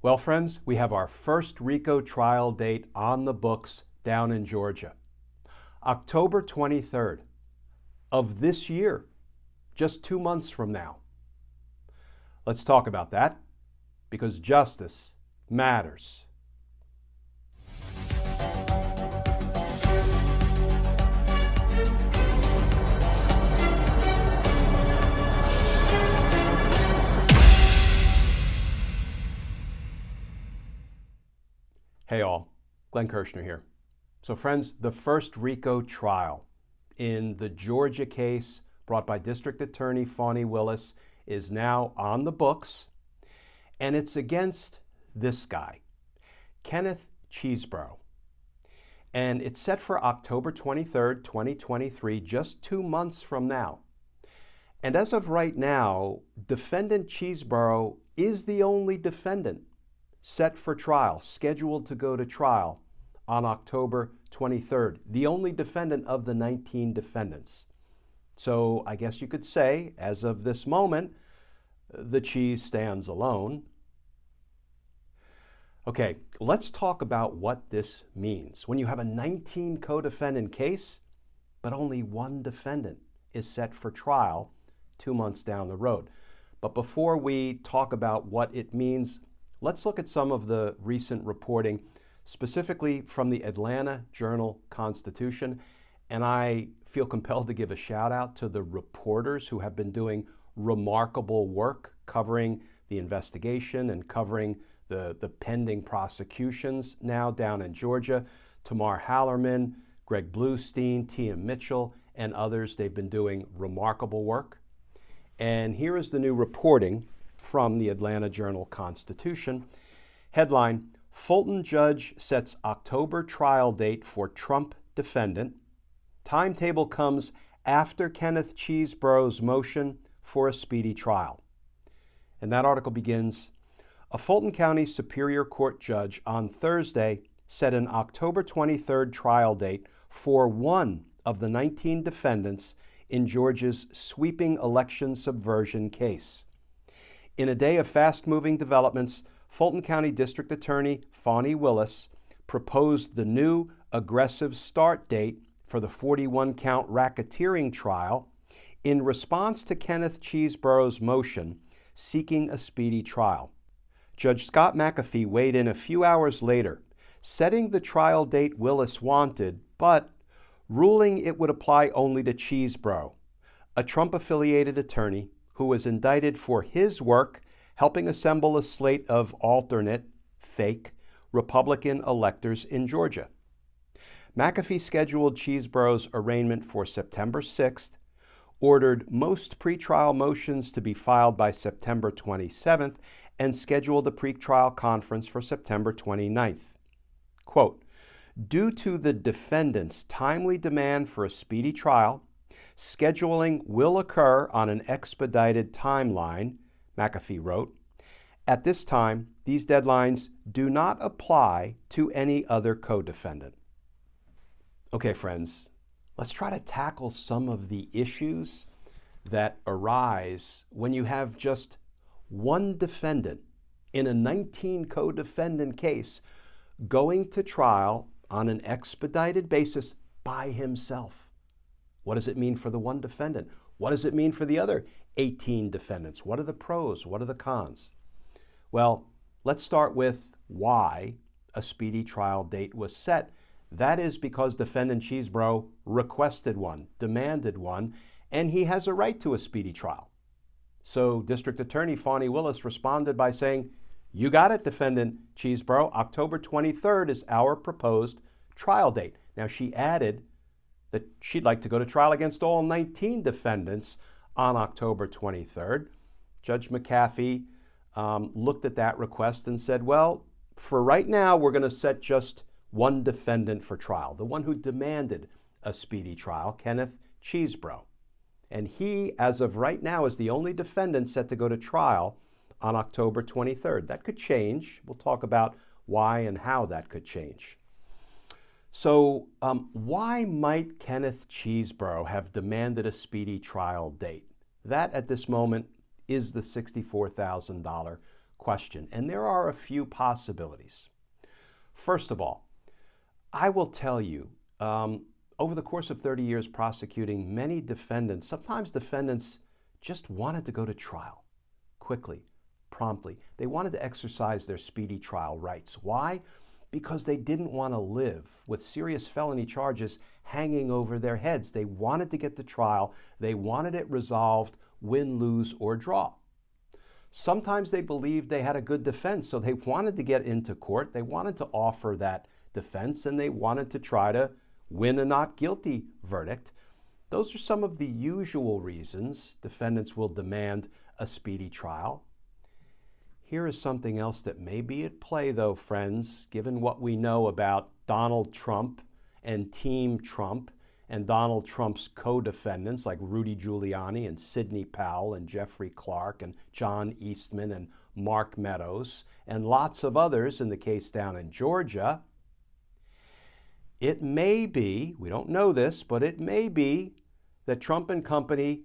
Well, friends, we have our first RICO trial date on the books down in Georgia. October 23rd of this year, just 2 months from now. Let's talk about that, because justice matters. Hey all, Glenn Kirshner here. So friends, the first RICO trial in the Georgia case brought by District Attorney Fani Willis is now on the books, and it's against this guy, Kenneth Chesebro. And it's set for October 23rd, 2023, just 2 months from now. And as of right now, defendant Chesebro is the only defendant set for trial, scheduled to go to trial on October 23rd, the only defendant of the 19 defendants. So I guess you could say, as of this moment, the cheese stands alone. Okay, let's talk about what this means. When you have a 19 co-defendant case, but only one defendant is set for trial 2 months down the road. But before we talk about what it means, let's look at some of the recent reporting, specifically from the Atlanta Journal-Constitution. And I feel compelled to give a shout out to the reporters who have been doing remarkable work covering the investigation and covering the pending prosecutions now down in Georgia. Tamar Hallerman, Greg Bluestein, Tia Mitchell, and others. They've been doing remarkable work. And here is the new reporting from the Atlanta Journal-Constitution. Headline, Fulton judge sets October trial date for Trump defendant. Timetable comes after Kenneth Chesebro's motion for a speedy trial. And that article begins, a Fulton County Superior Court judge on Thursday set an October 23rd trial date for one of the 19 defendants in Georgia's sweeping election subversion case. In a day of fast-moving developments, Fulton County District Attorney Fani Willis proposed the new aggressive start date for the 41-count racketeering trial in response to Kenneth Chesebro's motion seeking a speedy trial. Judge Scott McAfee weighed in a few hours later, setting the trial date Willis wanted, but ruling it would apply only to Chesebro, a Trump-affiliated attorney who was indicted for his work helping assemble a slate of alternate, fake, Republican electors in Georgia. McAfee scheduled Chesebro's arraignment for September 6th, ordered most pretrial motions to be filed by September 27th, and scheduled a pretrial conference for September 29th. Quote, due to the defendant's timely demand for a speedy trial, scheduling will occur on an expedited timeline, McAfee wrote. At this time, these deadlines do not apply to any other co-defendant. Okay, friends, let's try to tackle some of the issues that arise when you have just one defendant in a 19 co-defendant case going to trial on an expedited basis by himself. What does it mean for the one defendant? What does it mean for the other 18 defendants? What are the pros? What are the cons? Well, let's start with why a speedy trial date was set. That is because defendant Chesebro requested one, demanded one, and he has a right to a speedy trial. So District Attorney Fani Willis responded by saying, you got it, defendant Chesebro. October 23rd is our proposed trial date. Now, she added that she'd like to go to trial against all 19 defendants on October 23rd. Judge McAfee looked at that request and said, well, for right now, we're going to set just one defendant for trial, the one who demanded a speedy trial, Kenneth Chesebro. And he, as of right now, is the only defendant set to go to trial on October 23rd. That could change. We'll talk about why and how that could change. So why might Kenneth Chesebro have demanded a speedy trial date? That, at this moment, is the $64,000 question, and there are a few possibilities. First of all, I will tell you, over the course of 30 years prosecuting, many defendants, sometimes defendants just wanted to go to trial quickly, promptly. They wanted to exercise their speedy trial rights. Why? Because they didn't want to live with serious felony charges hanging over their heads. They wanted to get to trial. They wanted it resolved, win, lose, or draw. Sometimes they believed they had a good defense, so they wanted to get into court. They wanted to offer that defense, and they wanted to try to win a not guilty verdict. Those are some of the usual reasons defendants will demand a speedy trial. Here is something else that may be at play, though, friends, given what we know about Donald Trump and Team Trump and Donald Trump's co-defendants like Rudy Giuliani and Sidney Powell and Jeffrey Clark and John Eastman and Mark Meadows and lots of others in the case down in Georgia. It may be, we don't know this, but it may be that Trump and company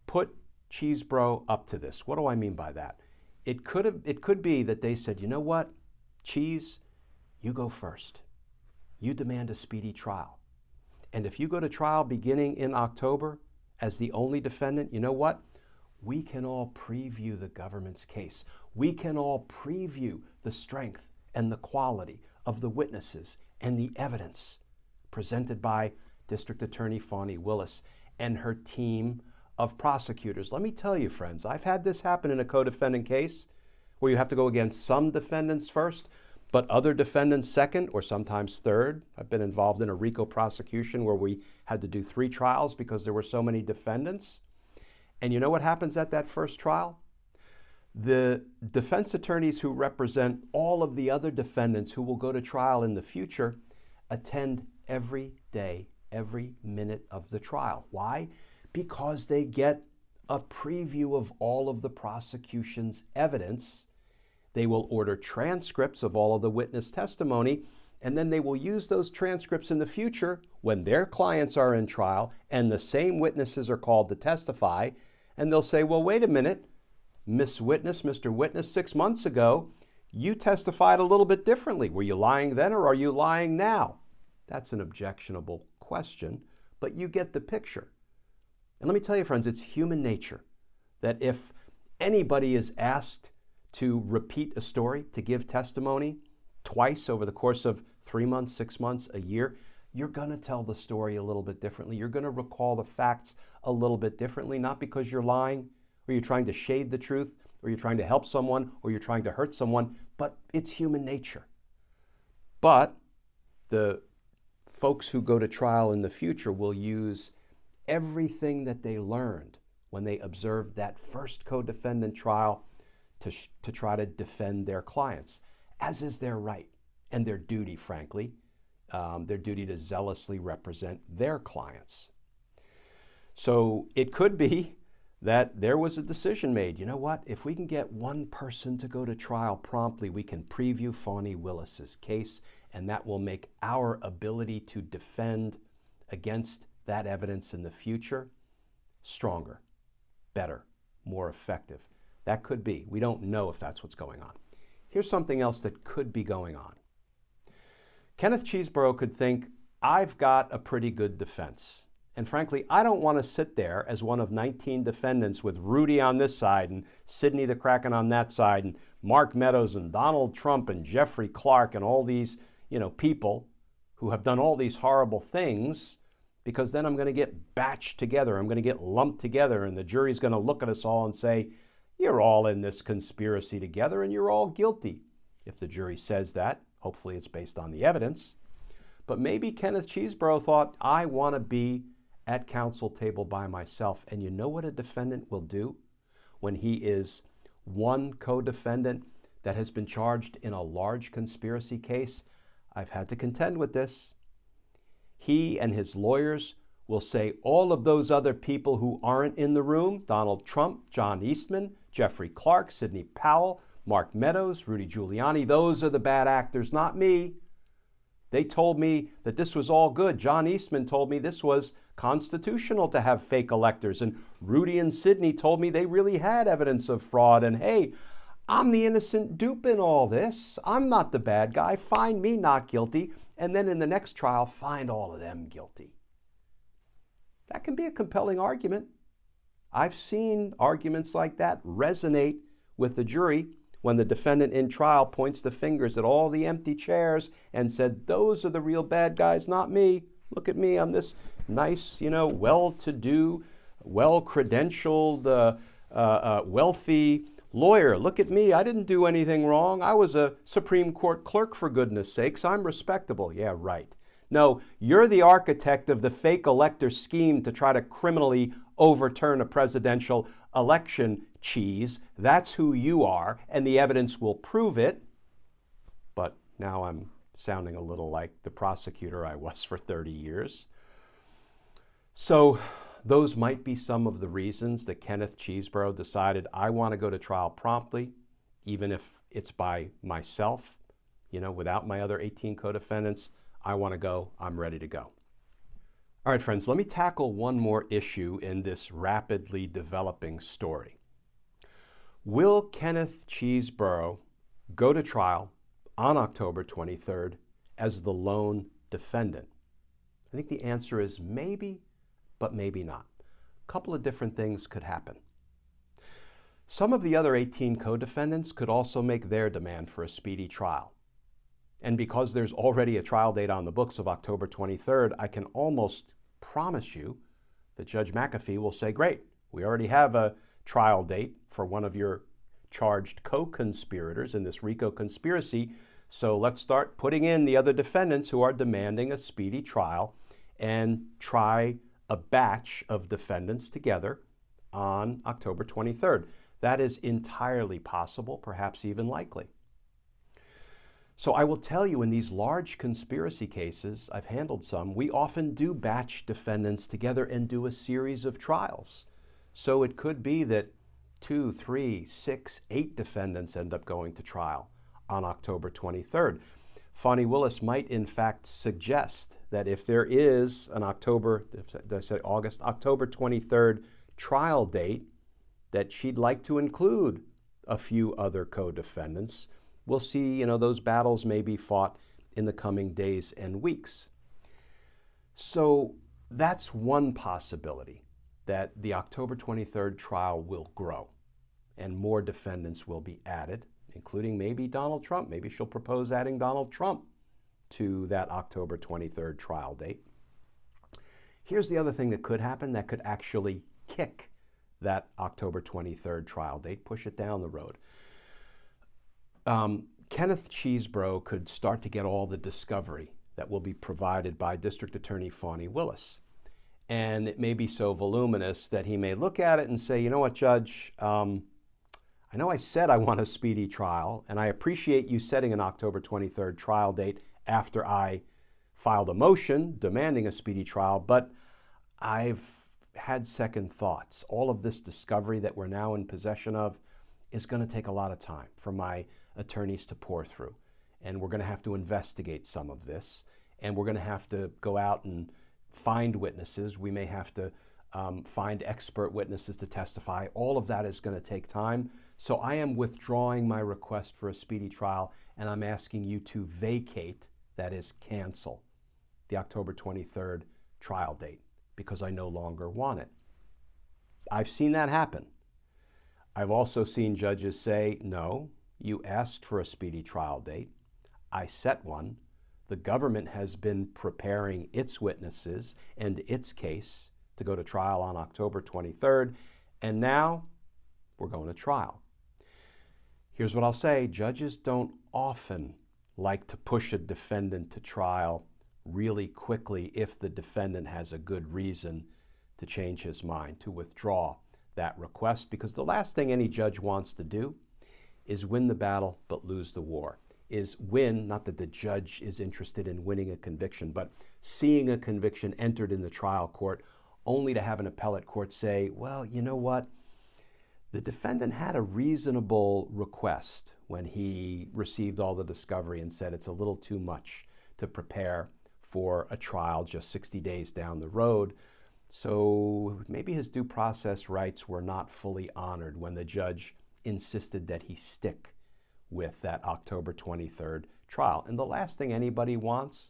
put Chesebro up to this. What do I mean by that? It could be that they said, you know what, Cheese, you go first. You demand a speedy trial. And if you go to trial beginning in October as the only defendant, you know what? We can all preview the government's case. We can all preview the strength and the quality of the witnesses and the evidence presented by District Attorney Fani Willis and her team of prosecutors. Let me tell you, friends, I've had this happen in a co-defendant case where you have to go against some defendants first, but other defendants second or sometimes third. I've been involved in a RICO prosecution where we had to do 3 trials because there were so many defendants. And you know what happens at that first trial? The defense attorneys who represent all of the other defendants who will go to trial in the future attend every day, every minute of the trial. Why? Because they get a preview of all of the prosecution's evidence. They will order transcripts of all of the witness testimony, and then they will use those transcripts in the future when their clients are in trial and the same witnesses are called to testify, and they'll say, well, wait a minute, Miss Witness, Mr. Witness, 6 months ago, you testified a little bit differently. Were you lying then or are you lying now? That's an objectionable question, but you get the picture. And let me tell you, friends, it's human nature that if anybody is asked to repeat a story, to give testimony twice over the course of 3 months, 6 months, a year, you're going to tell the story a little bit differently. You're going to recall the facts a little bit differently, not because you're lying or you're trying to shade the truth or you're trying to help someone or you're trying to hurt someone, but it's human nature. But the folks who go to trial in the future will use everything that they learned when they observed that first co-defendant trial to try to defend their clients, as is their right and their duty, frankly, their duty to zealously represent their clients. So it could be that there was a decision made. You know what? If we can get one person to go to trial promptly, we can preview Fani Willis's case, and that will make our ability to defend against that evidence in the future stronger, better, more effective. That could be. We don't know if that's what's going on. Here's something else that could be going on. Kenneth Chesebro could think, I've got a pretty good defense. And frankly, I don't want to sit there as one of 19 defendants with Rudy on this side and Sidney the Kraken on that side and Mark Meadows and Donald Trump and Jeffrey Clark and all these, people who have done all these horrible things, because then I'm going to get batched together. I'm going to get lumped together, and the jury's going to look at us all and say, you're all in this conspiracy together and you're all guilty. If the jury says that, hopefully it's based on the evidence. But maybe Kenneth Chesebro thought, I want to be at counsel table by myself. And you know what a defendant will do when he is one co-defendant that has been charged in a large conspiracy case? I've had to contend with this. He and his lawyers will say all of those other people who aren't in the room, Donald Trump, John Eastman, Jeffrey Clark, Sidney Powell, Mark Meadows, Rudy Giuliani, those are the bad actors, not me. They told me that this was all good. John Eastman told me this was constitutional to have fake electors. And Rudy and Sidney told me they really had evidence of fraud. And hey, I'm the innocent dupe in all this. I'm not the bad guy. Find me not guilty. And then in the next trial, find all of them guilty. That can be a compelling argument. I've seen arguments like that resonate with the jury when the defendant in trial points the fingers at all the empty chairs and said, those are the real bad guys, not me. Look at me, I'm this nice, well-to-do, well-credentialed, wealthy lawyer. Look at me, I didn't do anything wrong. I was a Supreme Court clerk, for goodness sakes. I'm respectable. Yeah, right. No, you're the architect of the fake elector scheme to try to criminally overturn a presidential election, cheese. That's who you are, and the evidence will prove it. But now I'm sounding a little like the prosecutor I was for 30 years. So those might be some of the reasons that Kenneth Chesebro decided, I want to go to trial promptly, even if it's by myself, without my other 18 co-defendants. I want to go, I'm ready to go. All right, friends, let me tackle one more issue in this rapidly developing story. Will Kenneth Chesebro go to trial on October 23rd as the lone defendant? I think the answer is maybe, but maybe not. A couple of different things could happen. Some of the other 18 co-defendants could also make their demand for a speedy trial. And because there's already a trial date on the books of October 23rd, I can almost promise you that Judge McAfee will say, great, we already have a trial date for one of your charged co-conspirators in this RICO conspiracy, so let's start putting in the other defendants who are demanding a speedy trial and try a batch of defendants together on October 23rd. That is entirely possible, perhaps even likely. So I will tell you, in these large conspiracy cases, I've handled some, we often do batch defendants together and do a series of trials. So it could be that 2, 3, 6, 8 defendants end up going to trial on October 23rd. Fani Willis might in fact suggest that if there is an October 23rd trial date, that she'd like to include a few other co-defendants. We'll see, those battles may be fought in the coming days and weeks. So that's one possibility, that the October 23rd trial will grow and more defendants will be added, including maybe Donald Trump. Maybe she'll propose adding Donald Trump to that October 23rd trial date. Here's the other thing that could happen that could actually kick that October 23rd trial date, push it down the road. Kenneth Chesebro could start to get all the discovery that will be provided by District Attorney Fani Willis. And it may be so voluminous that he may look at it and say, you know what, Judge, I know I said I want a speedy trial, and I appreciate you setting an October 23rd trial date after I filed a motion demanding a speedy trial, but I've had second thoughts. All of this discovery that we're now in possession of is going to take a lot of time for my attorneys to pour through. And we're going to have to investigate some of this. And we're going to have to go out and find witnesses. We may have to find expert witnesses to testify. All of that is going to take time. So I am withdrawing my request for a speedy trial, and I'm asking you to vacate, that is cancel, the October 23rd trial date, because I no longer want it. I've seen that happen. I've also seen judges say, no, you asked for a speedy trial date. I set one. The government has been preparing its witnesses and its case to go to trial on October 23rd, and now we're going to trial. Here's what I'll say. Judges don't often like to push a defendant to trial really quickly if the defendant has a good reason to change his mind, to withdraw that request, because the last thing any judge wants to do is win the battle but lose the war. Is win, not that the judge is interested in winning a conviction, but seeing a conviction entered in the trial court only to have an appellate court say, well, you know what? The defendant had a reasonable request when he received all the discovery and said it's a little too much to prepare for a trial just 60 days down the road. So maybe his due process rights were not fully honored when the judge insisted that he stick with that October 23rd trial. And the last thing anybody wants,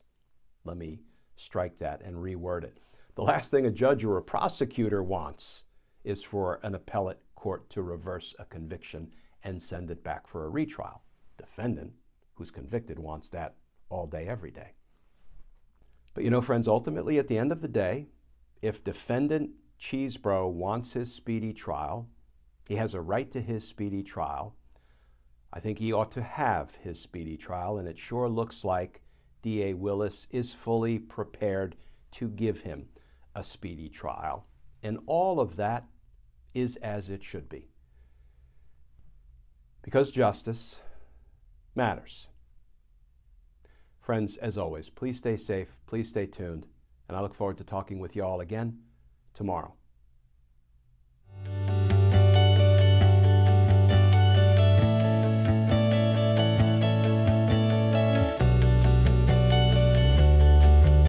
let me strike that and reword it. The last thing a judge or a prosecutor wants is for an appellate court to reverse a conviction and send it back for a retrial. Defendant who's convicted wants that all day, every day. But you know, friends, ultimately at the end of the day, if defendant Chesebro wants his speedy trial, he has a right to his speedy trial. I think he ought to have his speedy trial, and it sure looks like DA Willis is fully prepared to give him a speedy trial. And all of that is as it should be. Because justice matters. Friends, as always, please stay safe, please stay tuned, and I look forward to talking with you all again tomorrow.